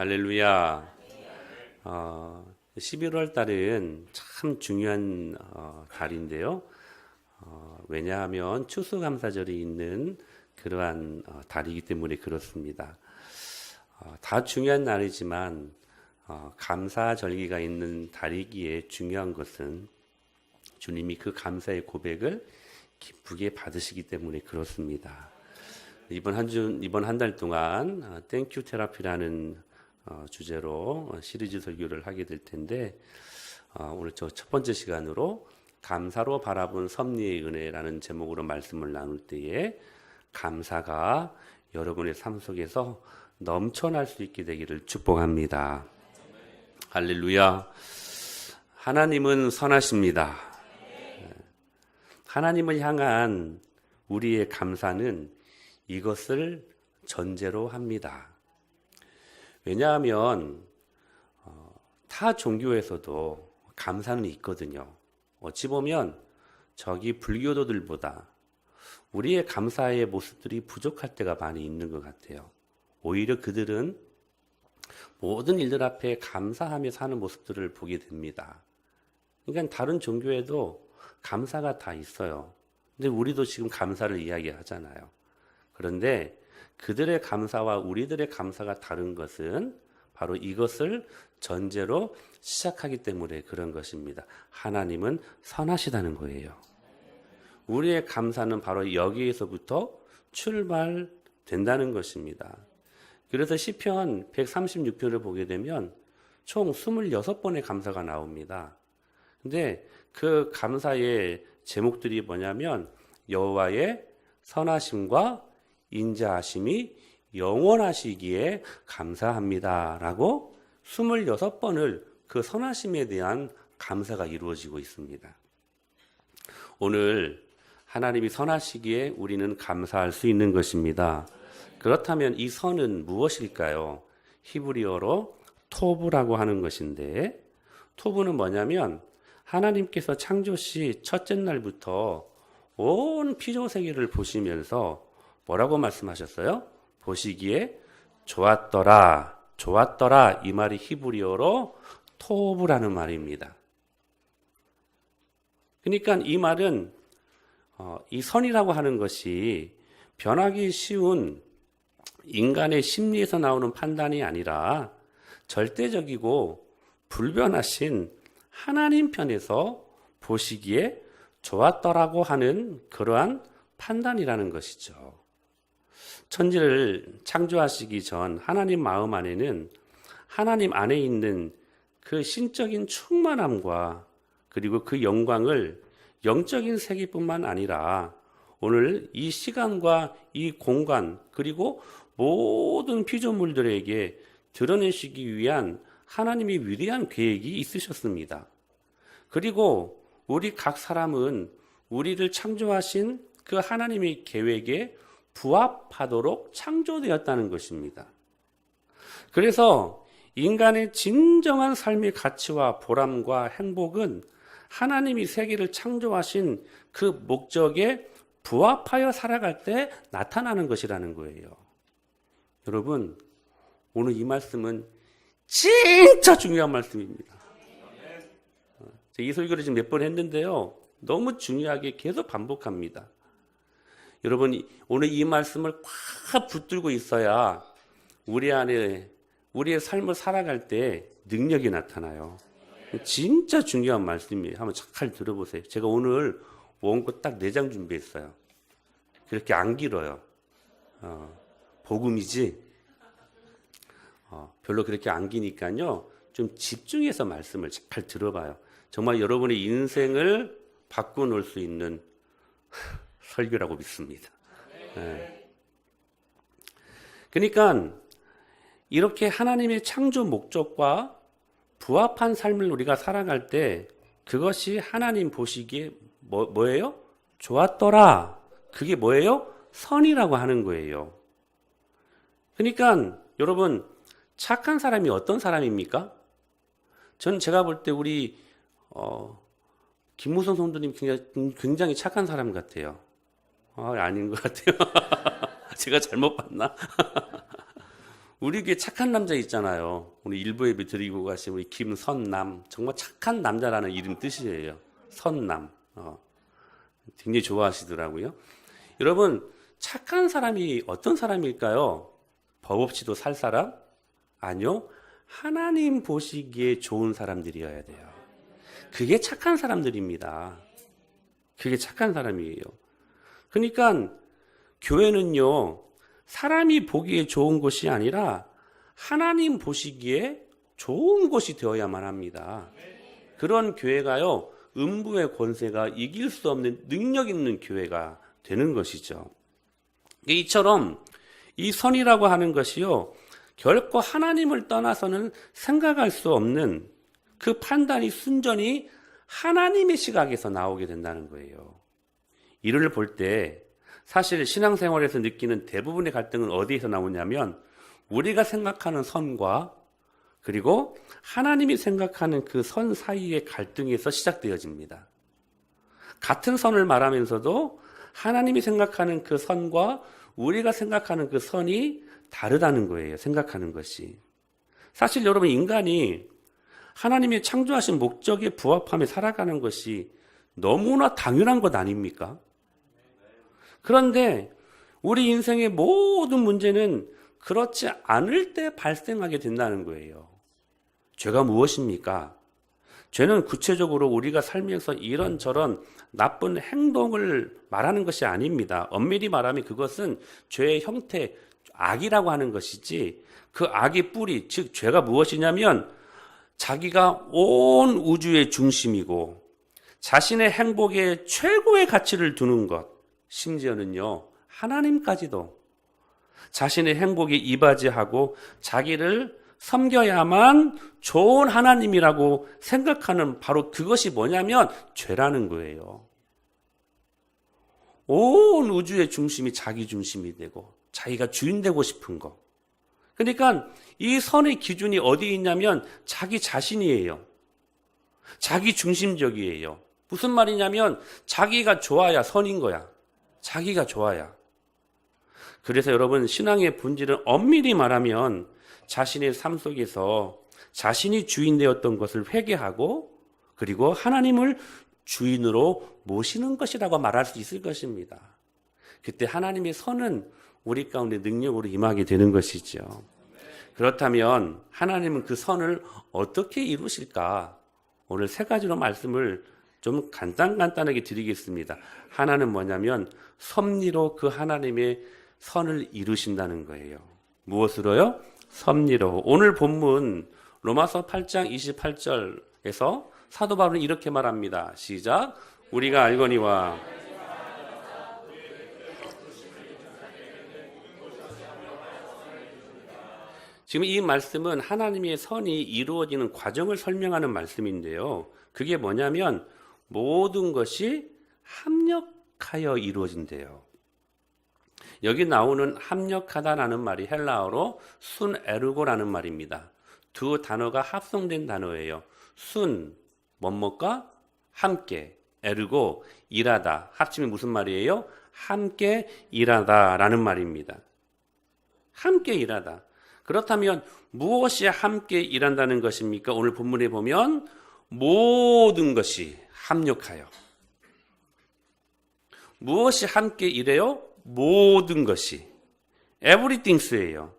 할렐루야. 11월 달은 참 중요한 달인데요. 왜냐하면 추수감사절이 있는 그러한 달이기 때문에 그렇습니다. 다 중요한 날이지만 감사절기가 있는 달이기에 중요한 것은 주님이 그 감사의 고백을 기쁘게 받으시기 때문에 그렇습니다. 이번 한 달 동안 땡큐 테라피라는 주제로 시리즈 설교를 하게 될 텐데, 오늘 첫 번째 시간으로 감사로 바라본 섭리의 은혜라는 제목으로 말씀을 나눌 때에 감사가 여러분의 삶 속에서 넘쳐날 수 있게 되기를 축복합니다. 할렐루야. 하나님은 선하십니다. 하나님을 향한 우리의 감사는 이것을 전제로 합니다. 왜냐하면 타 종교에서도 감사는 있거든요. 어찌 보면 저기 불교도들보다 우리의 감사의 모습들이 부족할 때가 많이 있는 것 같아요. 오히려 그들은 모든 일들 앞에 감사하며 사는 모습들을 보게 됩니다. 그러니까 다른 종교에도 감사가 다 있어요. 근데 우리도 지금 감사를 이야기하잖아요. 그런데 그들의 감사와 우리들의 감사가 다른 것은 바로 이것을 전제로 시작하기 때문에 그런 것입니다. 하나님은 선하시다는 거예요. 우리의 감사는 바로 여기에서부터 출발된다는 것입니다. 그래서 시편 136편을 보게 되면 총 26번의 감사가 나옵니다. 근데 그 감사의 제목들이 뭐냐면 여호와의 선하심과 인자하심이 영원하시기에 감사합니다 라고 26번을 그 선하심에 대한 감사가 이루어지고 있습니다. 오늘 하나님이 선하시기에 우리는 감사할 수 있는 것입니다. 그렇다면 이 선은 무엇일까요? 히브리어로 토브라고 하는 것인데, 토브는 뭐냐면 하나님께서 창조시 첫째 날부터 온 피조세계를 보시면서 뭐라고 말씀하셨어요? 보시기에 좋았더라, 좋았더라. 이 말이 히브리어로 토브라는 말입니다. 그러니까 이 말은 이 선이라고 하는 것이 변하기 쉬운 인간의 심리에서 나오는 판단이 아니라 절대적이고 불변하신 하나님 편에서 보시기에 좋았더라고 하는 그러한 판단이라는 것이죠. 천지를 창조하시기 전 하나님 마음 안에는 하나님 안에 있는 그 신적인 충만함과 그리고 그 영광을 영적인 세계뿐만 아니라 오늘 이 시간과 이 공간 그리고 모든 피조물들에게 드러내시기 위한 하나님의 위대한 계획이 있으셨습니다. 그리고 우리 각 사람은 우리를 창조하신 그 하나님의 계획에 부합하도록 창조되었다는 것입니다. 그래서 인간의 진정한 삶의 가치와 보람과 행복은 하나님이 세계를 창조하신 그 목적에 부합하여 살아갈 때 나타나는 것이라는 거예요. 여러분, 오늘 이 말씀은 진짜 중요한 말씀입니다. 제가 이 설교를 지금 몇 번 했는데요. 너무 중요하게 계속 반복합니다. 여러분, 오늘 이 말씀을 꽉 붙들고 있어야 우리 안에 우리의 삶을 살아갈 때 능력이 나타나요. 진짜 중요한 말씀이에요. 한번 잘 들어보세요. 제가 오늘 원고 딱 4장 준비했어요. 그렇게 안 길어요. 복음이지. 별로 그렇게 안 기니까요. 좀 집중해서 말씀을 잘 들어봐요. 정말 여러분의 인생을 바꿔놓을 수 있는 설교라고 믿습니다. 네. 그러니까 이렇게 하나님의 창조 목적과 부합한 삶을 우리가 살아갈 때 그것이 하나님 보시기에 뭐예요? 좋았더라. 그게 뭐예요? 선이라고 하는 거예요. 그러니까 여러분, 착한 사람이 어떤 사람입니까? 전 제가 볼 때 우리 김무성 성도님 굉장히 착한 사람 같아요. 아닌 것 같아요. 제가 잘못 봤나? 우리 교회 착한 남자 있잖아요. 오늘 일부 예배 드리고 가신 우리 김선남. 정말 착한 남자라는 이름 뜻이에요. 선남. 굉장히 좋아하시더라고요. 여러분, 착한 사람이 어떤 사람일까요? 법 없이도 살 사람? 아니요. 하나님 보시기에 좋은 사람들이어야 돼요. 그게 착한 사람들입니다. 그게 착한 사람이에요. 그러니까 교회는요, 사람이 보기에 좋은 곳이 아니라 하나님 보시기에 좋은 곳이 되어야만 합니다. 그런 교회가요, 음부의 권세가 이길 수 없는 능력 있는 교회가 되는 것이죠. 이처럼 이 선이라고 하는 것이요, 결코 하나님을 떠나서는 생각할 수 없는 그 판단이 순전히 하나님의 시각에서 나오게 된다는 거예요. 이를 볼 때 사실 신앙생활에서 느끼는 대부분의 갈등은 어디에서 나오냐면 우리가 생각하는 선과 그리고 하나님이 생각하는 그 선 사이의 갈등에서 시작되어집니다. 같은 선을 말하면서도 하나님이 생각하는 그 선과 우리가 생각하는 그 선이 다르다는 거예요. 생각하는 것이. 사실 여러분, 인간이 하나님이 창조하신 목적에 부합하며 살아가는 것이 너무나 당연한 것 아닙니까? 그런데 우리 인생의 모든 문제는 그렇지 않을 때 발생하게 된다는 거예요. 죄가 무엇입니까? 죄는 구체적으로 우리가 살면서 이런저런 나쁜 행동을 말하는 것이 아닙니다. 엄밀히 말하면 그것은 죄의 형태, 악이라고 하는 것이지, 그 악의 뿌리, 즉 죄가 무엇이냐면 자기가 온 우주의 중심이고 자신의 행복에 최고의 가치를 두는 것, 심지어는요 하나님까지도 자신의 행복에 이바지하고 자기를 섬겨야만 좋은 하나님이라고 생각하는 바로 그것이 뭐냐면 죄라는 거예요. 온 우주의 중심이 자기 중심이 되고 자기가 주인 되고 싶은 거. 그러니까 이 선의 기준이 어디에 있냐면 자기 자신이에요. 자기 중심적이에요. 무슨 말이냐면 자기가 좋아야 선인 거야. 자기가 좋아야. 그래서 여러분, 신앙의 본질은 엄밀히 말하면 자신의 삶 속에서 자신이 주인 되었던 것을 회개하고 그리고 하나님을 주인으로 모시는 것이라고 말할 수 있을 것입니다. 그때 하나님의 선은 우리 가운데 능력으로 임하게 되는 것이죠. 그렇다면 하나님은 그 선을 어떻게 이루실까? 오늘 세 가지로 말씀을 좀 간단하게 드리겠습니다. 하나는 뭐냐면 섭리로 그 하나님의 선을 이루신다는 거예요. 무엇으로요? 섭리로. 오늘 본문 로마서 8장 28절에서 사도 바울은 이렇게 말합니다. 시작. 우리가 알거니와 지금 이 말씀은 하나님의 선이 이루어지는 과정을 설명하는 말씀인데요. 그게 뭐냐면 모든 것이 합력하여 이루어진대요. 여기 나오는 합력하다라는 말이 헬라어로 순 에르고라는 말입니다. 두 단어가 합성된 단어예요. 순, 뭐뭐과 함께, 에르고, 일하다. 합치면 무슨 말이에요? 함께 일하다라는 말입니다. 함께 일하다. 그렇다면 무엇이 함께 일한다는 것입니까? 오늘 본문에 보면 모든 것이 합력하여. 무엇이 함께 일해요? 모든 것이. everythings예요.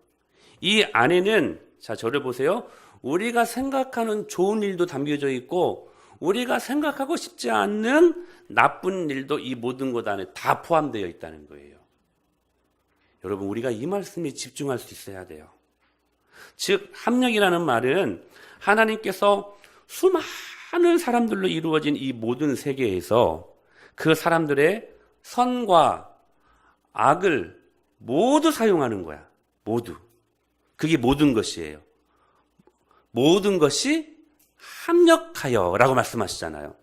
이 안에는, 자, 저를 보세요. 우리가 생각하는 좋은 일도 담겨져 있고 우리가 생각하고 싶지 않는 나쁜 일도 이 모든 것 안에 다 포함되어 있다는 거예요. 여러분, 우리가 이 말씀에 집중할 수 있어야 돼요. 즉, 합력이라는 말은 하나님께서 수많은 사람들로 이루어진 이 모든 세계에서 그 사람들의 선과 악을 모두 사용하는 거야. 모두. 그게 모든 것이에요. 모든 것이 합력하여 라고 말씀하시잖아요.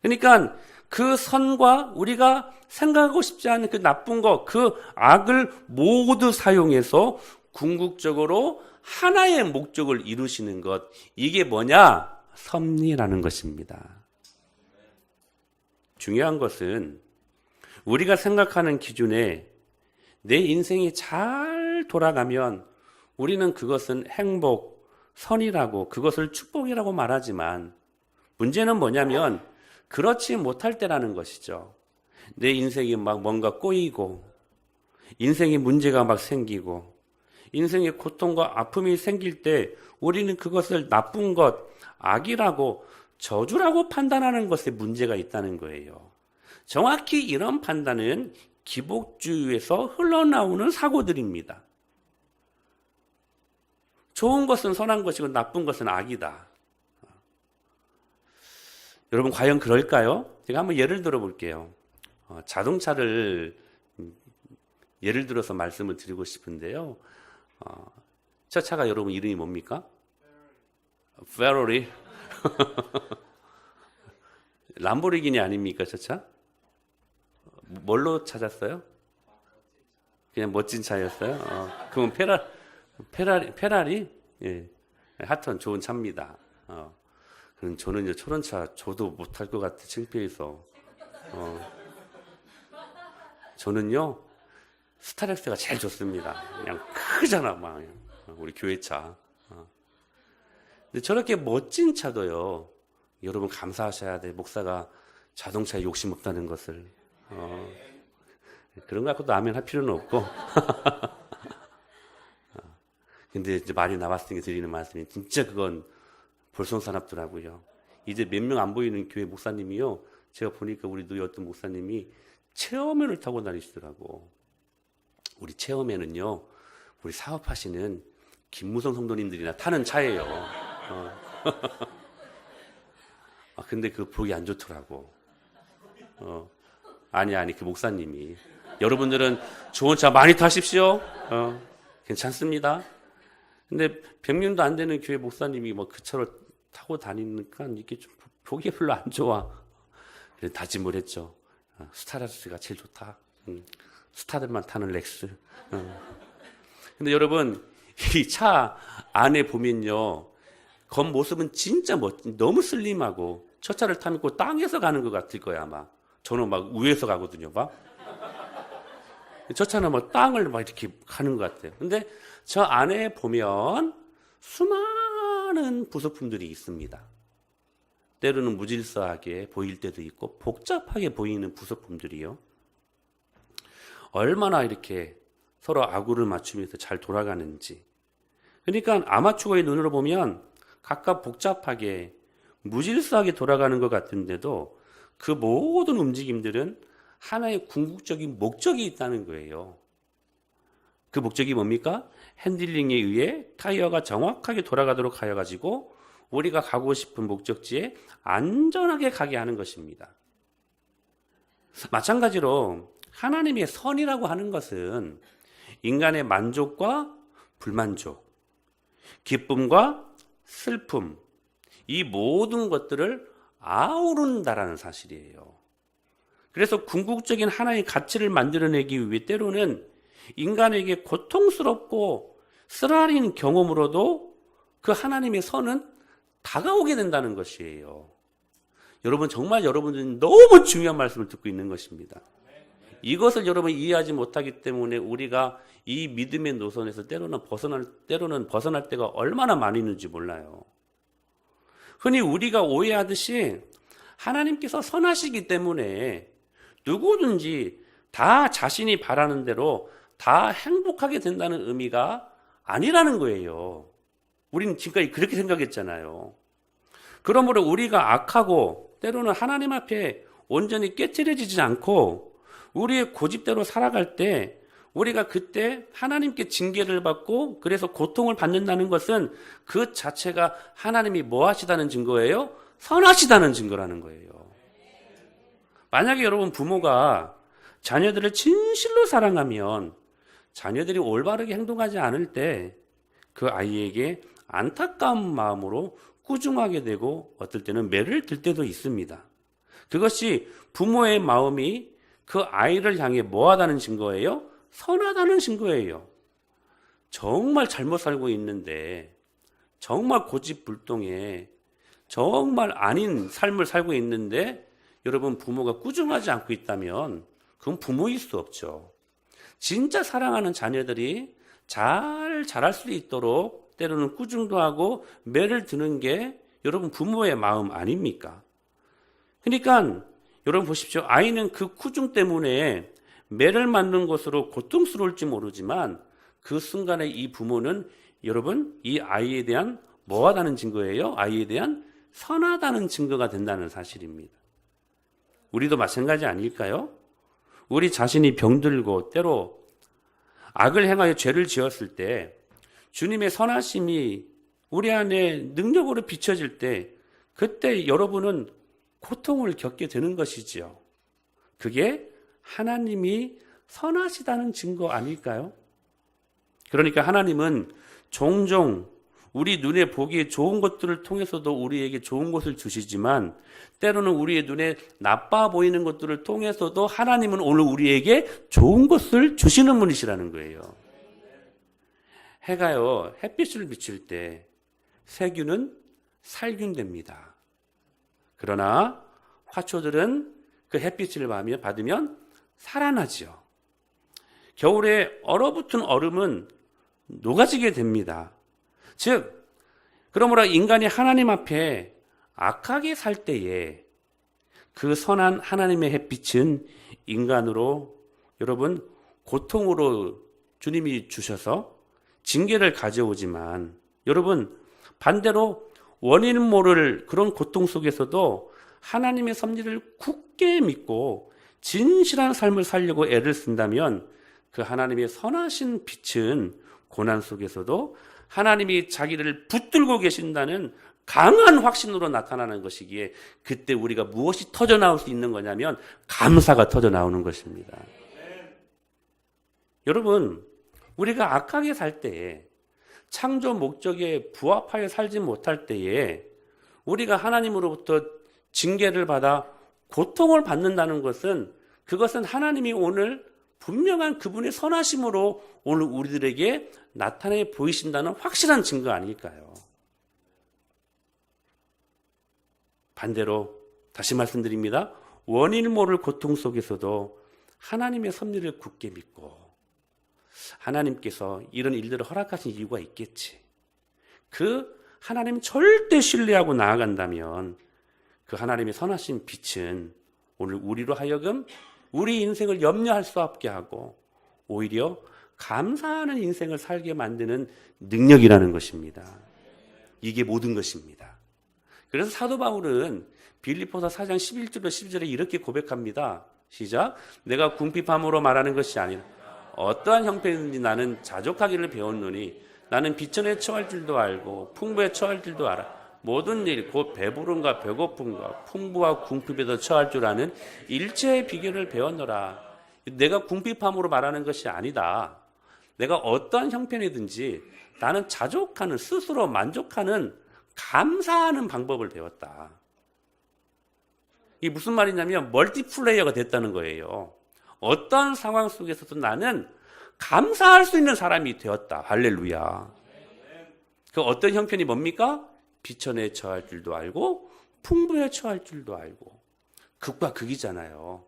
그러니까 그 선과 우리가 생각하고 싶지 않은 그 나쁜 것, 그 악을 모두 사용해서 궁극적으로 하나의 목적을 이루시는 것, 이게 뭐냐? 섭리라는 것입니다. 중요한 것은 우리가 생각하는 기준에 내 인생이 잘 돌아가면 우리는 그것은 행복, 선이라고 그것을 축복이라고 말하지만 문제는 뭐냐면 그렇지 못할 때라는 것이죠. 내 인생이 막 뭔가 꼬이고 인생에 문제가 막 생기고 인생에 고통과 아픔이 생길 때 우리는 그것을 나쁜 것, 악이라고 저주라고 판단하는 것에 문제가 있다는 거예요. 정확히 이런 판단은 기복주의에서 흘러나오는 사고들입니다. 좋은 것은 선한 것이고 나쁜 것은 악이다. 여러분 과연 그럴까요? 제가 한번 예를 들어 볼게요. 자동차를 예를 들어서 말씀을 드리고 싶은데요. 저 차가 여러분 이름이 뭡니까? 페라리. 람보르기니 아닙니까 저 차? 뭘로 찾았어요? 그냥 멋진 차였어요? 그럼 페라리? 예. 하여튼 좋은 차입니다. 그럼 저는요, 저런 차 저도 못할 것 같아, 창피해서. 저는요, 스타렉스가 제일 좋습니다. 그냥 크잖아, 막. 우리 교회차. 근데 저렇게 멋진 차도요, 여러분 감사하셔야 돼. 목사가 자동차에 욕심 없다는 것을. 그런 거 갖고도 아멘 할 필요는 없고. 근데 이제 말이 나왔으니까 드리는 말씀이 진짜 그건 볼송사납더라고요. 이제 몇 명 안 보이는 교회 목사님이요. 제가 보니까 우리 누이 어떤 목사님이 체험회를 타고 다니시더라고. 우리 체험회는요, 우리 사업하시는 김무성 성도님들이나 타는 차예요. 근데 그 보기 안 좋더라고. 아니, 그 목사님이. 여러분들은 좋은 차 많이 타십시오. 괜찮습니다. 근데 100년도 안 되는 교회 목사님이 뭐 그 차를 타고 다니니까 이게 좀 보기 별로 안 좋아. 그래서 다짐을 했죠. 스타렉스가 제일 좋다. 스타들만 타는 렉스. 근데 여러분, 이 차 안에 보면요. 겉모습은 진짜 너무 슬림하고 저 차를 타면 꼭 땅에서 가는 것 같을 거야, 아마. 저는 막 위에서 가거든요, 막. 저 차는 뭐 땅을 막 이렇게 가는 것 같아요. 근데 저 안에 보면 수많은 부속품들이 있습니다. 때로는 무질서하게 보일 때도 있고 복잡하게 보이는 부속품들이요. 얼마나 이렇게 서로 아구를 맞추면서 잘 돌아가는지. 그러니까 아마추어의 눈으로 보면 각각 복잡하게 무질서하게 돌아가는 것 같은데도 그 모든 움직임들은 하나의 궁극적인 목적이 있다는 거예요. 그 목적이 뭡니까? 핸들링에 의해 타이어가 정확하게 돌아가도록 하여가지고 우리가 가고 싶은 목적지에 안전하게 가게 하는 것입니다. 마찬가지로 하나님의 선이라고 하는 것은 인간의 만족과 불만족, 기쁨과 슬픔, 이 모든 것들을 아우른다라는 사실이에요. 그래서 궁극적인 하나의 가치를 만들어내기 위해 때로는 인간에게 고통스럽고 쓰라린 경험으로도 그 하나님의 선은 다가오게 된다는 것이에요. 여러분 정말 여러분들은 너무 중요한 말씀을 듣고 있는 것입니다. 이것을 여러분 이해하지 못하기 때문에 우리가 이 믿음의 노선에서 때로는 벗어날 때가 얼마나 많이 있는지 몰라요. 흔히 우리가 오해하듯이 하나님께서 선하시기 때문에 누구든지 다 자신이 바라는 대로 다 행복하게 된다는 의미가 아니라는 거예요. 우리는 지금까지 그렇게 생각했잖아요. 그러므로 우리가 악하고 때로는 하나님 앞에 온전히 깨트려지지 않고 우리의 고집대로 살아갈 때 우리가 그때 하나님께 징계를 받고 그래서 고통을 받는다는 것은 그 자체가 하나님이 뭐 하시다는 증거예요? 선하시다는 증거라는 거예요. 만약에 여러분 부모가 자녀들을 진실로 사랑하면 자녀들이 올바르게 행동하지 않을 때 그 아이에게 안타까운 마음으로 꾸중하게 되고 어떨 때는 매를 들 때도 있습니다. 그것이 부모의 마음이 그 아이를 향해 뭐하다는 증거예요? 선하다는 증거예요. 정말 잘못 살고 있는데 정말 고집불통에 정말 아닌 삶을 살고 있는데 여러분 부모가 꾸중하지 않고 있다면 그건 부모일 수 없죠. 진짜 사랑하는 자녀들이 잘 잘 자랄 수 있도록 때로는 꾸중도 하고 매를 드는 게 여러분 부모의 마음 아닙니까? 그러니까 여러분 보십시오. 아이는 그 꾸중 때문에 매를 맞는 것으로 고통스러울지 모르지만 그 순간에 이 부모는 여러분 이 아이에 대한 뭐하다는 증거예요? 아이에 대한 선하다는 증거가 된다는 사실입니다. 우리도 마찬가지 아닐까요? 우리 자신이 병들고 때로 악을 행하여 죄를 지었을 때 주님의 선하심이 우리 안에 능력으로 비춰질 때 그때 여러분은 고통을 겪게 되는 것이지요. 그게 하나님이 선하시다는 증거 아닐까요? 그러니까 하나님은 종종 우리 눈에 보기에 좋은 것들을 통해서도 우리에게 좋은 것을 주시지만 때로는 우리의 눈에 나빠 보이는 것들을 통해서도 하나님은 오늘 우리에게 좋은 것을 주시는 분이시라는 거예요. 해가요, 햇빛을 비칠 때 세균은 살균됩니다. 그러나 화초들은 그 햇빛을 받으면 살아나지요. 겨울에 얼어붙은 얼음은 녹아지게 됩니다. 즉, 그러므로 인간이 하나님 앞에 악하게 살 때에 그 선한 하나님의 햇빛은 인간으로 여러분 고통으로 주님이 주셔서 징계를 가져오지만 여러분 반대로 원인 모를 그런 고통 속에서도 하나님의 섭리를 굳게 믿고 진실한 삶을 살려고 애를 쓴다면 그 하나님의 선하신 빛은 고난 속에서도 하나님이 자기를 붙들고 계신다는 강한 확신으로 나타나는 것이기에 그때 우리가 무엇이 터져 나올 수 있는 거냐면 감사가 터져 나오는 것입니다. 여러분, 우리가 악하게 살 때에 창조 목적에 부합하여 살지 못할 때에 우리가 하나님으로부터 징계를 받아 고통을 받는다는 것은 그것은 하나님이 오늘 분명한 그분의 선하심으로 오늘 우리들에게 나타내 보이신다는 확실한 증거 아닐까요? 반대로 다시 말씀드립니다. 원인 모를 고통 속에서도 하나님의 섭리를 굳게 믿고 하나님께서 이런 일들을 허락하신 이유가 있겠지. 그 하나님 절대 신뢰하고 나아간다면 그 하나님의 선하신 빛은 오늘 우리로 하여금 우리 인생을 염려할 수 없게 하고 오히려 감사하는 인생을 살게 만드는 능력이라는 것입니다. 이게 모든 것입니다. 그래서 사도 바울은 빌립보서 4장 11절로 12절에 이렇게 고백합니다. 시작. 내가 궁핍함으로 말하는 것이 아니라 어떠한 형편이든지 나는 자족하기를 배웠노니 나는 비천에 처할 줄도 알고 풍부에 처할 줄도 알아. 모든 일 곧 배부름과 배고픔과 풍부와 궁핍에도 처할 줄 아는 일체의 비결을 배웠노라. 내가 궁핍함으로 말하는 것이 아니다. 내가 어떠한 형편이든지 나는 자족하는 스스로 만족하는 감사하는 방법을 배웠다. 이게 무슨 말이냐면 멀티플레이어가 됐다는 거예요. 어떤 상황 속에서도 나는 감사할 수 있는 사람이 되었다. 할렐루야. 그 어떤 형편이 뭡니까? 비천에 처할 줄도 알고 풍부에 처할 줄도 알고. 극과 극이잖아요.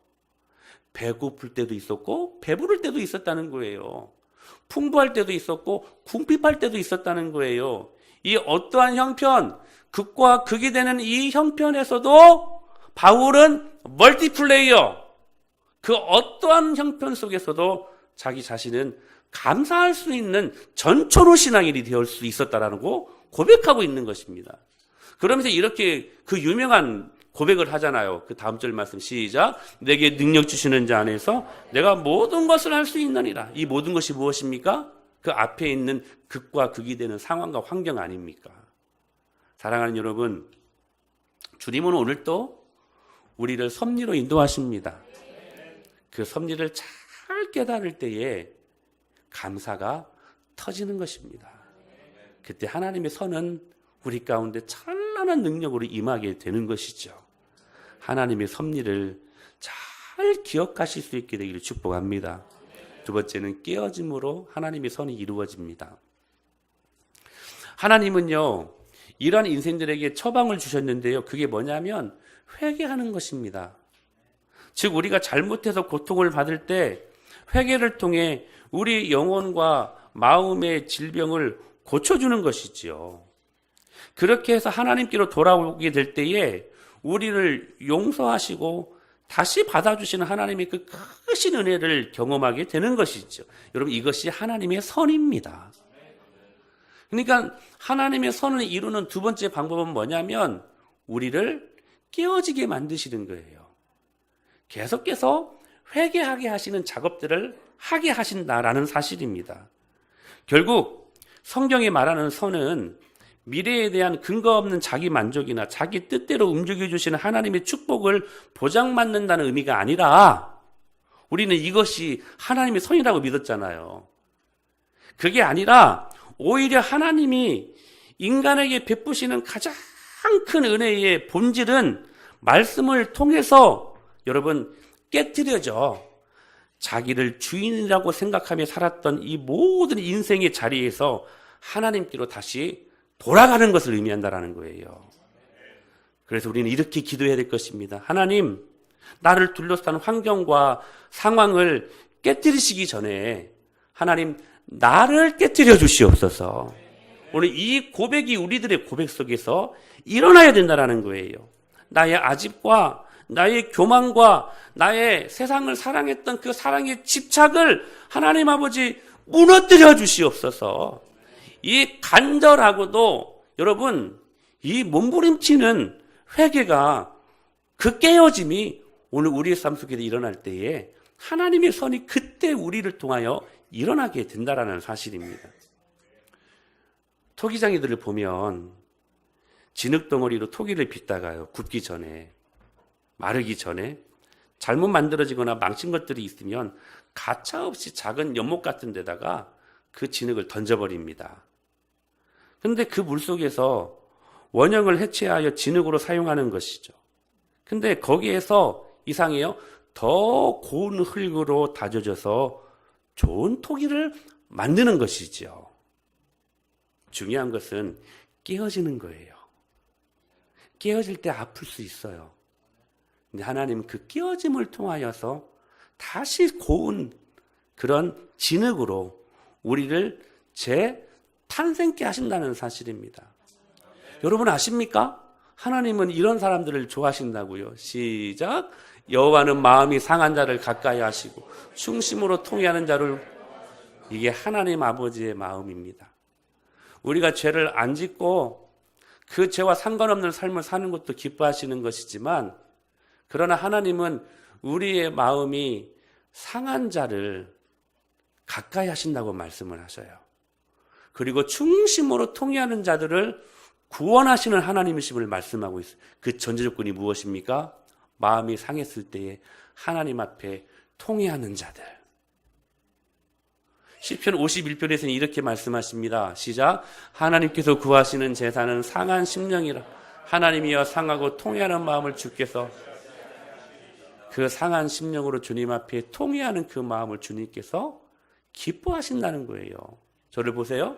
배고플 때도 있었고 배부를 때도 있었다는 거예요. 풍부할 때도 있었고 궁핍할 때도 있었다는 거예요. 이 어떠한 형편, 극과 극이 되는 이 형편에서도 바울은 멀티플레이어, 그 어떠한 형편 속에서도 자기 자신은 감사할 수 있는 전초로 신앙인이 되을 수 있었다라고 고백하고 있는 것입니다. 그러면서 이렇게 그 유명한 고백을 하잖아요. 그 다음 절 말씀 시작. 내게 능력 주시는 자 안에서 내가 모든 것을 할 수 있느니라. 이 모든 것이 무엇입니까? 그 앞에 있는 극과 극이 되는 상황과 환경 아닙니까? 사랑하는 여러분, 주님은 오늘 또 우리를 섭리로 인도하십니다. 그 섭리를 잘 깨달을 때에 감사가 터지는 것입니다. 그때 하나님의 선은 우리 가운데 찬란한 능력으로 임하게 되는 것이죠. 하나님의 섭리를 잘 기억하실 수 있게 되기를 축복합니다. 두 번째는 깨어짐으로 하나님의 선이 이루어집니다. 하나님은요, 이러한 인생들에게 처방을 주셨는데요. 그게 뭐냐면 회개하는 것입니다. 즉 우리가 잘못해서 고통을 받을 때 회개를 통해 우리 영혼과 마음의 질병을 고쳐주는 것이지요. 그렇게 해서 하나님께로 돌아오게 될 때에 우리를 용서하시고 다시 받아주시는 하나님의 그 크신 은혜를 경험하게 되는 것이죠. 여러분, 이것이 하나님의 선입니다. 그러니까 하나님의 선을 이루는 두 번째 방법은 뭐냐면 우리를 깨어지게 만드시는 거예요. 계속해서 회개하게 하시는 작업들을 하게 하신다라는 사실입니다. 결국 성경이 말하는 선은 미래에 대한 근거 없는 자기 만족이나 자기 뜻대로 움직여주시는 하나님의 축복을 보장받는다는 의미가 아니라 우리는 이것이 하나님의 선이라고 믿었잖아요. 그게 아니라 오히려 하나님이 인간에게 베푸시는 가장 큰 은혜의 본질은 말씀을 통해서 여러분 깨트려져 자기를 주인이라고 생각하며 살았던 이 모든 인생의 자리에서 하나님께로 다시 돌아가는 것을 의미한다라는 거예요. 그래서 우리는 이렇게 기도해야 될 것입니다. 하나님, 나를 둘러싼 환경과 상황을 깨뜨리시기 전에 하나님, 나를 깨뜨려 주시옵소서. 오늘 이 고백이 우리들의 고백 속에서 일어나야 된다는 거예요. 나의 아집과 나의 교만과 나의 세상을 사랑했던 그 사랑의 집착을 하나님 아버지 무너뜨려 주시옵소서. 이 간절하고도 여러분 이 몸부림치는 회개가 그 깨어짐이 오늘 우리의 삶 속에 일어날 때에 하나님의 선이 그때 우리를 통하여 일어나게 된다라는 사실입니다. 토기장이들을 보면 진흙덩어리로 토기를 빚다가요, 굽기 전에, 마르기 전에 잘못 만들어지거나 망친 것들이 있으면 가차없이 작은 연못 같은 데다가 그 진흙을 던져버립니다. 그런데 그 물속에서 원형을 해체하여 진흙으로 사용하는 것이죠. 근데 거기에서 이상해요. 더 고운 흙으로 다져져서 좋은 토기를 만드는 것이죠. 중요한 것은 깨어지는 거예요. 깨어질 때 아플 수 있어요. 근데 하나님은 그 깨어짐을 통하여서 다시 고운 그런 진흙으로 우리를 재탄생케 하신다는 사실입니다. 여러분 아십니까? 하나님은 이런 사람들을 좋아하신다고요. 시작. 여호와는 마음이 상한 자를 가까이 하시고 충심으로 통회하는 자를, 이게 하나님 아버지의 마음입니다. 우리가 죄를 안 짓고 그 죄와 상관없는 삶을 사는 것도 기뻐하시는 것이지만, 그러나 하나님은 우리의 마음이 상한 자를 가까이 하신다고 말씀을 하셔요. 그리고 충심으로 통회하는 자들을 구원하시는 하나님이심을 말씀하고 있어요. 그 전제 조건이 무엇입니까? 마음이 상했을 때에 하나님 앞에 통회하는 자들. 시편 51편에서는 이렇게 말씀하십니다. 시작. 하나님께서 구하시는 제사는 상한 심령이라. 하나님이여 상하고 통회하는 마음을 주께서, 그 상한 심령으로 주님 앞에 통회하는 그 마음을 주님께서 기뻐하신다는 거예요. 저를 보세요.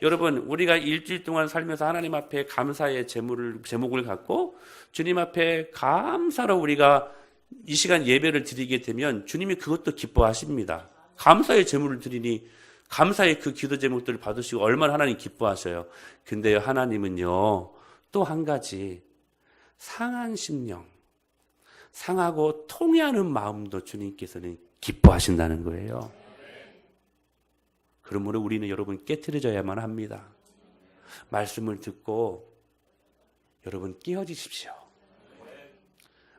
여러분, 우리가 일주일 동안 살면서 하나님 앞에 감사의 제목을 갖고 주님 앞에 감사로 우리가 이 시간 예배를 드리게 되면 주님이 그것도 기뻐하십니다. 감사의 제물을 드리니 감사의 그 기도 제목들을 받으시고 얼마나 하나님 기뻐하셔요. 근데요, 하나님은요, 또 한 가지 상한 심령, 상하고 통회하는 마음도 주님께서는 기뻐하신다는 거예요. 그러므로 우리는 여러분 깨트려져야만 합니다. 말씀을 듣고 여러분 깨어지십시오.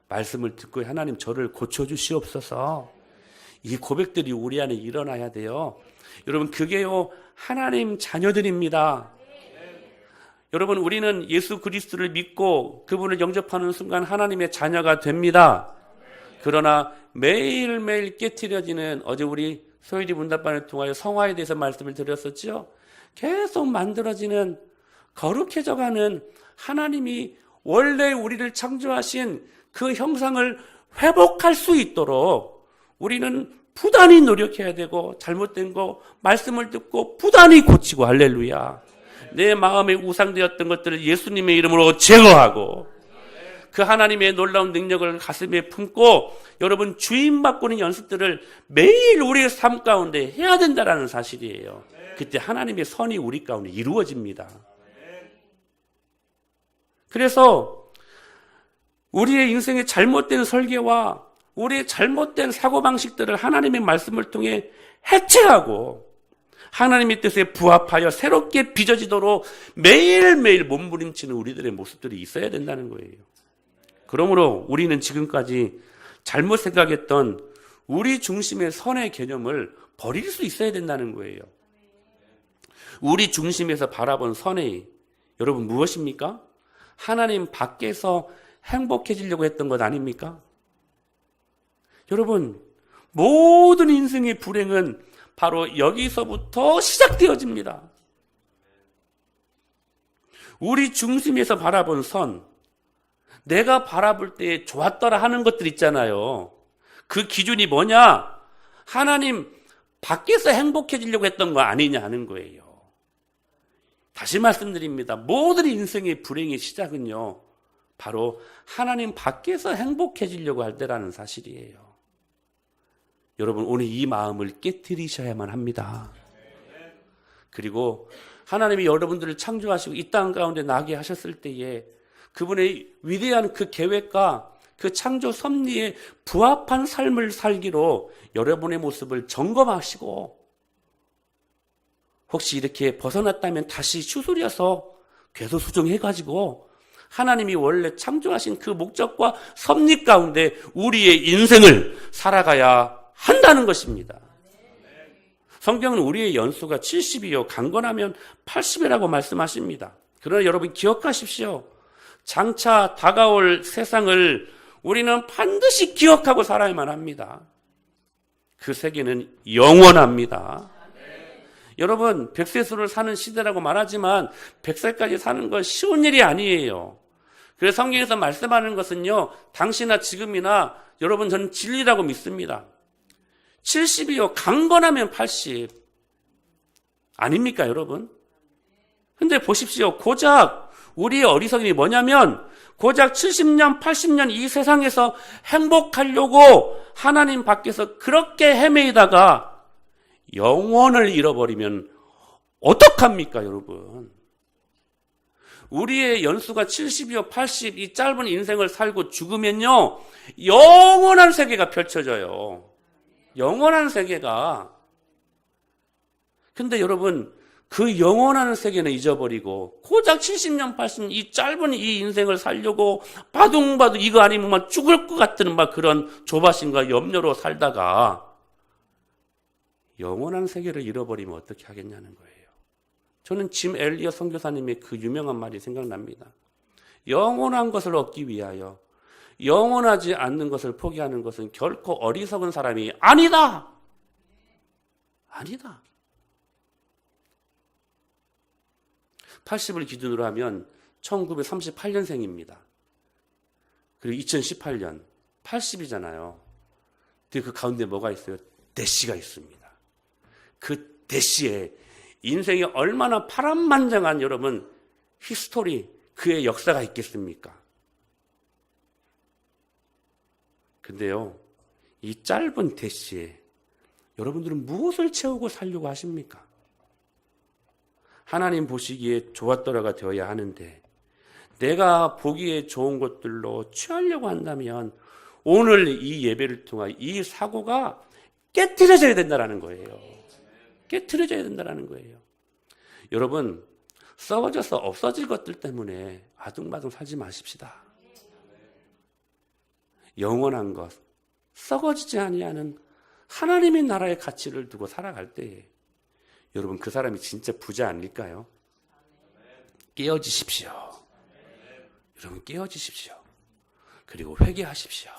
말씀을 듣고 하나님 저를 고쳐주시옵소서. 이 고백들이 우리 안에 일어나야 돼요. 여러분 그게요 하나님 자녀들입니다. 여러분 우리는 예수 그리스도를 믿고 그분을 영접하는 순간 하나님의 자녀가 됩니다. 그러나 매일매일 깨트려지는, 어제 우리 소일이 문답반을 통하여 성화에 대해서 말씀을 드렸었죠. 계속 만들어지는, 거룩해져가는 하나님이 원래 우리를 창조하신 그 형상을 회복할 수 있도록 우리는 부단히 노력해야 되고, 잘못된 거 말씀을 듣고 부단히 고치고, 할렐루야. 내 마음에 우상되었던 것들을 예수님의 이름으로 제거하고, 그 하나님의 놀라운 능력을 가슴에 품고 여러분 주임 바꾸는 연습들을 매일 우리의 삶 가운데 해야 된다는 사실이에요. 그때 하나님의 선이 우리 가운데 이루어집니다. 그래서 우리의 인생의 잘못된 설계와 우리의 잘못된 사고방식들을 하나님의 말씀을 통해 해체하고 하나님의 뜻에 부합하여 새롭게 빚어지도록 매일매일 몸부림치는 우리들의 모습들이 있어야 된다는 거예요. 그러므로 우리는 지금까지 잘못 생각했던 우리 중심의 선의 개념을 버릴 수 있어야 된다는 거예요. 우리 중심에서 바라본 선의 여러분 무엇입니까? 하나님 밖에서 행복해지려고 했던 것 아닙니까? 여러분 모든 인생의 불행은 바로 여기서부터 시작되어집니다. 우리 중심에서 바라본 선, 내가 바라볼 때 좋았더라 하는 것들 있잖아요. 그 기준이 뭐냐? 하나님 밖에서 행복해지려고 했던 거 아니냐 하는 거예요. 다시 말씀드립니다. 모든 인생의 불행의 시작은요, 바로 하나님 밖에서 행복해지려고 할 때라는 사실이에요. 여러분 오늘 이 마음을 깨트리셔야만 합니다. 그리고 하나님이 여러분들을 창조하시고 이 땅 가운데 나게 하셨을 때에 그분의 위대한 그 계획과 그 창조 섭리에 부합한 삶을 살기로 여러분의 모습을 점검하시고 혹시 이렇게 벗어났다면 다시 추스려서 궤도수정해가지고 하나님이 원래 창조하신 그 목적과 섭리 가운데 우리의 인생을 살아가야 한다는 것입니다. 성경은 우리의 연수가 70이요 강건하면 80이라고 말씀하십니다. 그러나 여러분 기억하십시오. 장차 다가올 세상을 우리는 반드시 기억하고 살아야만 합니다. 그 세계는 영원합니다. 여러분 100세수를 사는 시대라고 말하지만 100살까지 사는 건 쉬운 일이 아니에요. 그래서 성경에서 말씀하는 것은요, 당시나 지금이나 여러분 저는 진리라고 믿습니다. 70이요 강건하면 80 아닙니까 여러분? 근데 보십시오. 고작 우리의 어리석음이 뭐냐면 고작 70년 80년 이 세상에서 행복하려고 하나님 밖에서 그렇게 헤매이다가 영혼을 잃어버리면 어떡합니까 여러분? 우리의 연수가 70이요 80 이 짧은 인생을 살고 죽으면요 영원한 세계가 펼쳐져요. 영원한 세계가. 근데 여러분 그 영원한 세계는 잊어버리고 고작 70년 80년 이 짧은 이 인생을 살려고 바둥바둥 이거 아니면 막 죽을 것 같은 막 그런 조바심과 염려로 살다가 영원한 세계를 잃어버리면 어떻게 하겠냐는 거예요. 저는 짐 엘리엇 선교사님의 그 유명한 말이 생각납니다. 영원한 것을 얻기 위하여 영원하지 않는 것을 포기하는 것은 결코 어리석은 사람이 아니다. 아니다. 80을 기준으로 하면 1938년생입니다. 그리고 2018년 80이잖아요. 근데 그 가운데 뭐가 있어요? 대시가 있습니다. 그 대시에 인생이 얼마나 파란만장한 여러분 히스토리 그의 역사가 있겠습니까? 근데요, 이 짧은 대시에 여러분들은 무엇을 채우고 살려고 하십니까? 하나님 보시기에 좋았더라가 되어야 하는데 내가 보기에 좋은 것들로 취하려고 한다면 오늘 이 예배를 통해 이 사고가 깨트려져야 된다는 거예요. 깨트려져야 된다는 거예요. 여러분 썩어져서 없어질 것들 때문에 아둥바둥 살지 마십시다. 영원한 것, 썩어지지 아니하는 하나님의 나라의 가치를 두고 살아갈 때에 여러분 그 사람이 진짜 부자 아닐까요? 깨어지십시오. 여러분 깨어지십시오. 그리고 회개하십시오.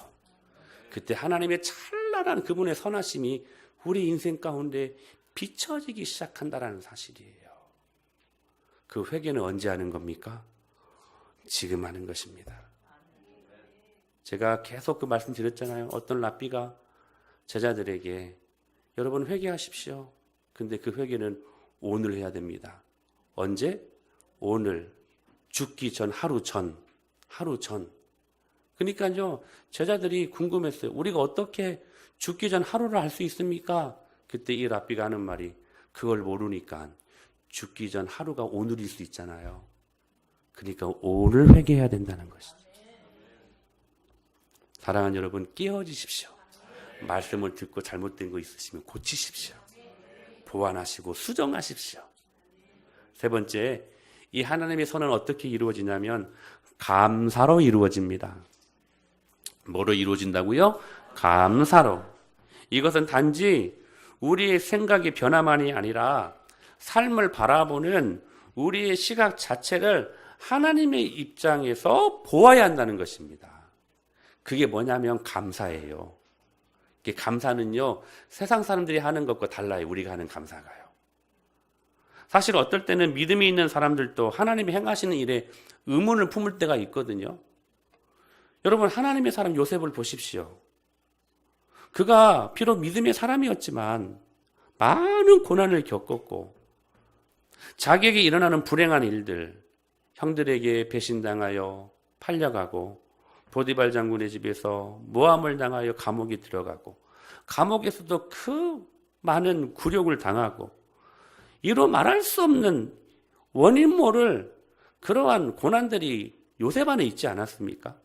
그때 하나님의 찬란한 그분의 선하심이 우리 인생 가운데 비춰지기 시작한다는 사실이에요. 그 회개는 언제 하는 겁니까? 지금 하는 것입니다. 제가 계속 그 말씀 드렸잖아요. 어떤 랍비가 제자들에게 여러분 회개하십시오. 근데 그 회개는 오늘 해야 됩니다. 언제? 오늘 죽기 전 하루 전. 그러니까요, 제자들이 궁금했어요. 우리가 어떻게 죽기 전 하루를 알 수 있습니까? 그때 이 랍비가 하는 말이, 그걸 모르니까 죽기 전 하루가 오늘일 수 있잖아요. 그러니까 오늘 회개해야 된다는 것이죠. 사랑하는 여러분, 깨어지십시오. 말씀을 듣고 잘못된 거 있으시면 고치십시오. 보완하시고 수정하십시오. 세 번째, 이 하나님의 선은 어떻게 이루어지냐면 감사로 이루어집니다. 뭐로 이루어진다고요? 감사로. 이것은 단지 우리의 생각의 변화만이 아니라 삶을 바라보는 우리의 시각 자체를 하나님의 입장에서 보아야 한다는 것입니다. 그게 뭐냐면 감사예요. 감사는요, 세상 사람들이 하는 것과 달라요. 우리가 하는 감사가요. 사실 어떨 때는 믿음이 있는 사람들도 하나님이 행하시는 일에 의문을 품을 때가 있거든요. 여러분, 하나님의 사람 요셉을 보십시오. 그가 비록 믿음의 사람이었지만 많은 고난을 겪었고 자기에게 일어나는 불행한 일들, 형들에게 배신당하여 팔려가고 보디발 장군의 집에서 모함을 당하여 감옥에 들어가고 감옥에서도 그 많은 굴욕을 당하고 이로 말할 수 없는 원인 모를 그러한 고난들이 요셉 안에 있지 않았습니까?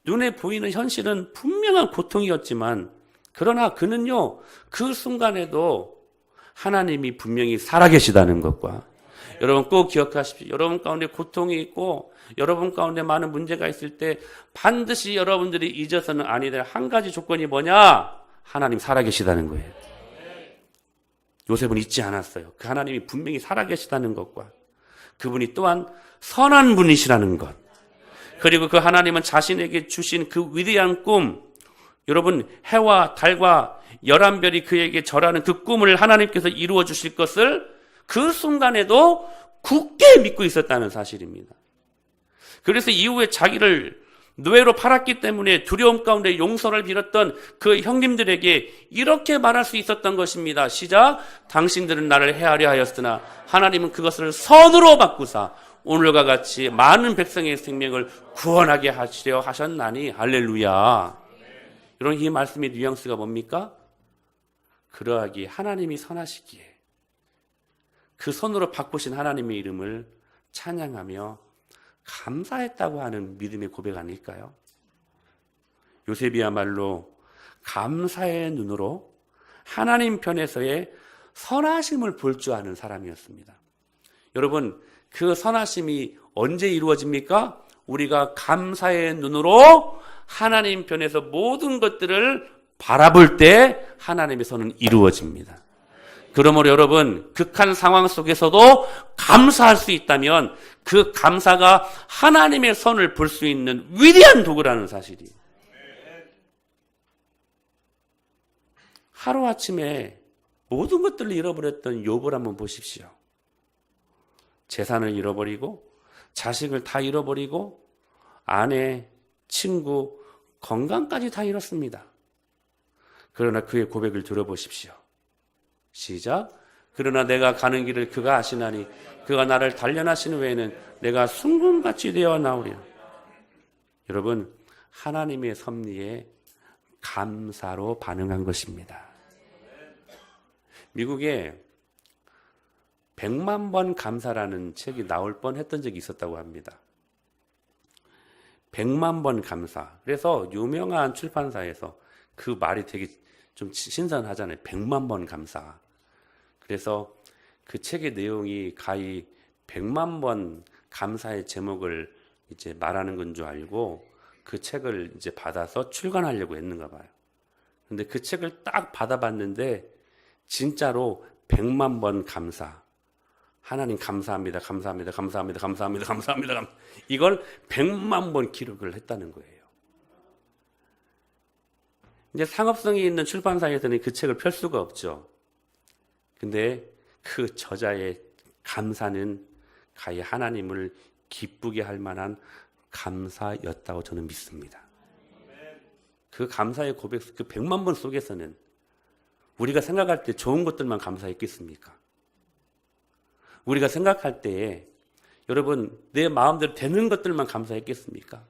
눈에 보이는 현실은 분명한 고통이었지만 그러나 그는요, 그 순간에도 하나님이 분명히 살아계시다는 것과 여러분 꼭 기억하십시오. 여러분 가운데 고통이 있고 여러분 가운데 많은 문제가 있을 때 반드시 여러분들이 잊어서는 아니 될 한 가지 조건이 뭐냐? 하나님 살아계시다는 거예요. 요셉은 잊지 않았어요. 그 하나님이 분명히 살아계시다는 것과 그분이 또한 선한 분이시라는 것, 그리고 그 하나님은 자신에게 주신 그 위대한 꿈, 여러분 해와 달과 11별이 그에게 절하는 그 꿈을 하나님께서 이루어 주실 것을 그 순간에도 굳게 믿고 있었다는 사실입니다. 그래서 이후에 자기를 노예로 팔았기 때문에 두려움 가운데 용서를 빌었던 그 형님들에게 이렇게 말할 수 있었던 것입니다. 시작. 당신들은 나를 해하려 하였으나 하나님은 그것을 선으로 바꾸사 오늘과 같이 많은 백성의 생명을 구원하게 하시려 하셨나니 할렐루야. 이런 이 말씀의 뉘앙스가 뭡니까? 그러하기에 하나님이 선하시기에 그 선으로 바꾸신 하나님의 이름을 찬양하며 감사했다고 하는 믿음의 고백 아닐까요? 요셉이야말로 감사의 눈으로 하나님 편에서의 선하심을 볼 줄 아는 사람이었습니다. 여러분, 그 선하심이 언제 이루어집니까? 우리가 감사의 눈으로 하나님 편에서 모든 것들을 바라볼 때 하나님의 선은 이루어집니다. 그러므로 여러분, 극한 상황 속에서도 감사할 수 있다면 그 감사가 하나님의 선을 볼 수 있는 위대한 도구라는 사실이에요. 하루아침에 모든 것들을 잃어버렸던 욥을 한번 보십시오. 재산을 잃어버리고 자식을 다 잃어버리고 아내, 친구, 건강까지 다 잃었습니다. 그러나 그의 고백을 들어보십시오. 시작. 그러나 내가 가는 길을 그가 아시나니 그가 나를 단련하신 외에는 내가 순금같이 되어 나오리라. 여러분, 하나님의 섭리에 감사로 반응한 것입니다. 미국에 100만 번 감사라는 책이 나올 뻔했던 적이 있었다고 합니다. 100만 번 감사. 그래서 유명한 출판사에서 그 말이 되게 좀 신선하잖아요. 100만 번 감사. 그래서 그 책의 내용이 가히 100만 번 감사의 제목을 이제 말하는 건 줄 알고 그 책을 이제 받아서 출간하려고 했는가 봐요. 근데 그 책을 딱 받아봤는데 진짜로 100만 번 감사. 하나님 감사합니다. 감사합니다. 감사합니다. 감사합니다. 감사합니다. 이걸 100만 번 기록을 했다는 거예요. 이제 상업성이 있는 출판사에서는 그 책을 펼 수가 없죠. 근데 그 저자의 감사는 가히 하나님을 기쁘게 할 만한 감사였다고 저는 믿습니다. 그 감사의 고백, 그 100만 번 속에서는 우리가 생각할 때 좋은 것들만 감사했겠습니까? 우리가 생각할 때에 여러분 내 마음대로 되는 것들만 감사했겠습니까?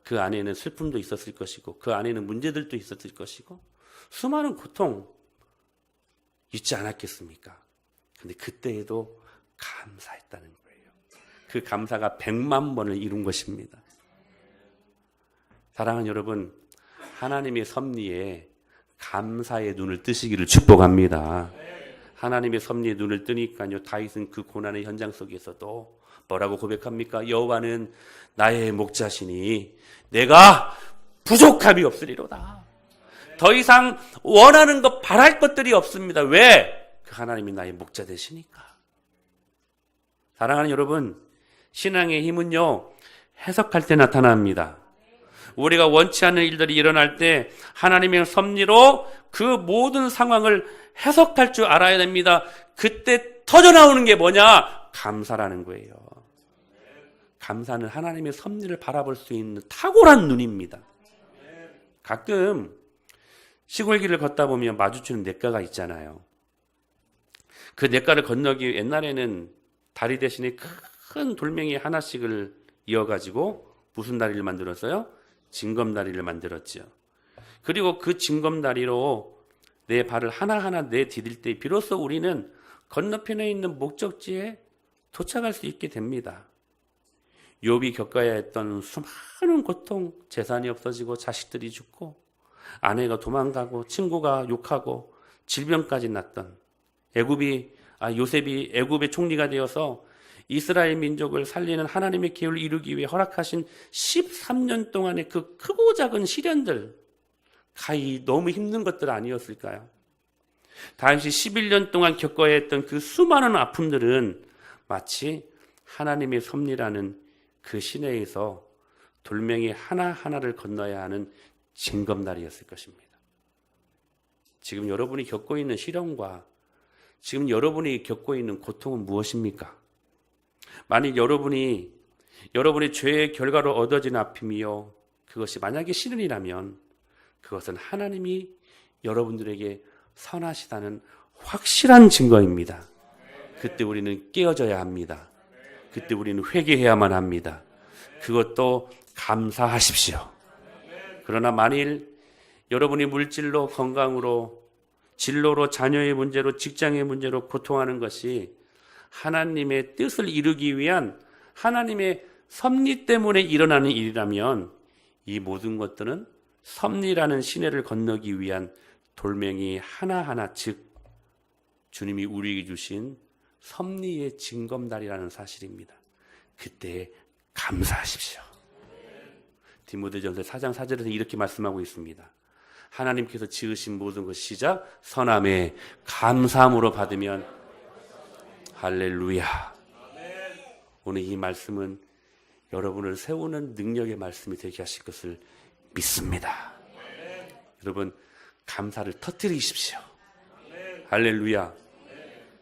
그 안에는 슬픔도 있었을 것이고 그 안에는 문제들도 있었을 것이고 수많은 고통 있지 않았겠습니까? 근데 그때에도 감사했다는 거예요. 그 감사가 100만 번을 이룬 것입니다. 사랑하는 여러분, 하나님의 섭리에 감사의 눈을 뜨시기를 축복합니다. 하나님의 섭리에 눈을 뜨니까요, 다윗은 그 고난의 현장 속에서도 뭐라고 고백합니까? 여호와는 나의 목자시니 내가 부족함이 없으리로다. 더 이상 원하는 것, 바랄 것들이 없습니다. 왜? 그 하나님이 나의 목자 되시니까. 사랑하는 여러분, 신앙의 힘은요, 해석할 때 나타납니다. 우리가 원치 않는 일들이 일어날 때 하나님의 섭리로 그 모든 상황을 해석할 줄 알아야 됩니다. 그때 터져나오는 게 뭐냐? 감사라는 거예요. 감사는 하나님의 섭리를 바라볼 수 있는 탁월한 눈입니다. 가끔 시골 길을 걷다 보면 마주치는 냇가가 있잖아요. 그 냇가를 건너기 위해 옛날에는 다리 대신에 큰 돌멩이 하나씩을 이어가지고 무슨 다리를 만들었어요? 징검다리를 만들었지요. 그리고 그 징검다리로 내 발을 하나하나 내디딜 때 비로소 우리는 건너편에 있는 목적지에 도착할 수 있게 됩니다. 욥이 겪어야 했던 수많은 고통, 재산이 없어지고 자식들이 죽고 아내가 도망가고 친구가 욕하고 질병까지 났던 요셉이 애굽의 총리가 되어서 이스라엘 민족을 살리는 하나님의 계획을 이루기 위해 허락하신 13년 동안의 그 크고 작은 시련들, 가히 너무 힘든 것들 아니었을까요? 다윗이 11년 동안 겪어야 했던 그 수많은 아픔들은 마치 하나님의 섭리라는 그 시내에서 돌멩이 하나하나를 건너야 하는 징검다리였을 것입니다. 지금 여러분이 겪고 있는 시련과 지금 여러분이 겪고 있는 고통은 무엇입니까? 만일 여러분의 죄의 결과로 얻어진 아픔이요, 그것이 만약에 시련이라면 그것은 하나님이 여러분들에게 선하시다는 확실한 증거입니다. 그때 우리는 깨어져야 합니다. 그때 우리는 회개해야만 합니다. 그것도 감사하십시오. 그러나 만일 여러분이 물질로, 건강으로, 진로로, 자녀의 문제로, 직장의 문제로 고통하는 것이 하나님의 뜻을 이루기 위한 하나님의 섭리 때문에 일어나는 일이라면 이 모든 것들은 섭리라는 시내를 건너기 위한 돌멩이 하나하나, 즉 주님이 우리에게 주신 섭리의 징검다리라는 사실입니다. 그때 감사하십시오. 디모데전서 4장 4절에서 이렇게 말씀하고 있습니다. 하나님께서 지으신 모든 것이 시작 선함에 감사함으로 받으면 할렐루야. 오늘 이 말씀은 여러분을 세우는 능력의 말씀이 되게 하실 것을 믿습니다. 여러분, 감사를 터뜨리십시오. 할렐루야.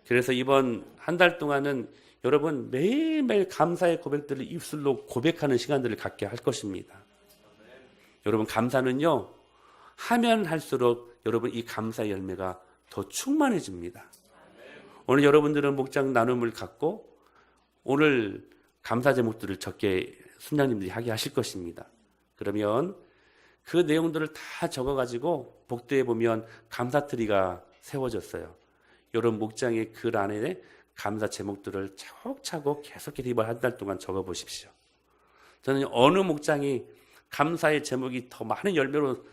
그래서 이번 한 달 동안은 여러분 매일매일 감사의 고백들을 입술로 고백하는 시간들을 갖게 할 것입니다. 여러분, 감사는요, 하면 할수록 여러분 이 감사의 열매가 더 충만해집니다. 오늘 여러분들은 목장 나눔을 갖고 오늘 감사 제목들을 적게 순장님들이 하게 하실 것입니다. 그러면 그 내용들을 다 적어가지고 복도에 보면 감사트리가 세워졌어요. 여러분 목장의 글 안에 감사 제목들을 차곡차곡 계속해서 이번 한 달 동안 적어보십시오. 저는 어느 목장이 감사의 제목이 더 많은 열매로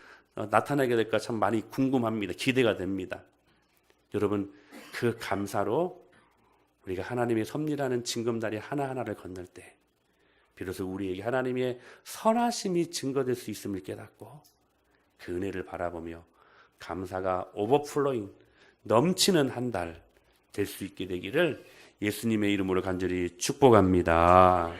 나타나게 될까 참 많이 궁금합니다. 기대가 됩니다. 여러분, 그 감사로 우리가 하나님의 섭리라는 징검다리 하나하나를 건널 때 비로소 우리에게 하나님의 선하심이 증거될 수 있음을 깨닫고 그 은혜를 바라보며 감사가 오버플로잉, 넘치는 한 달 될 수 있게 되기를 예수님의 이름으로 간절히 축복합니다.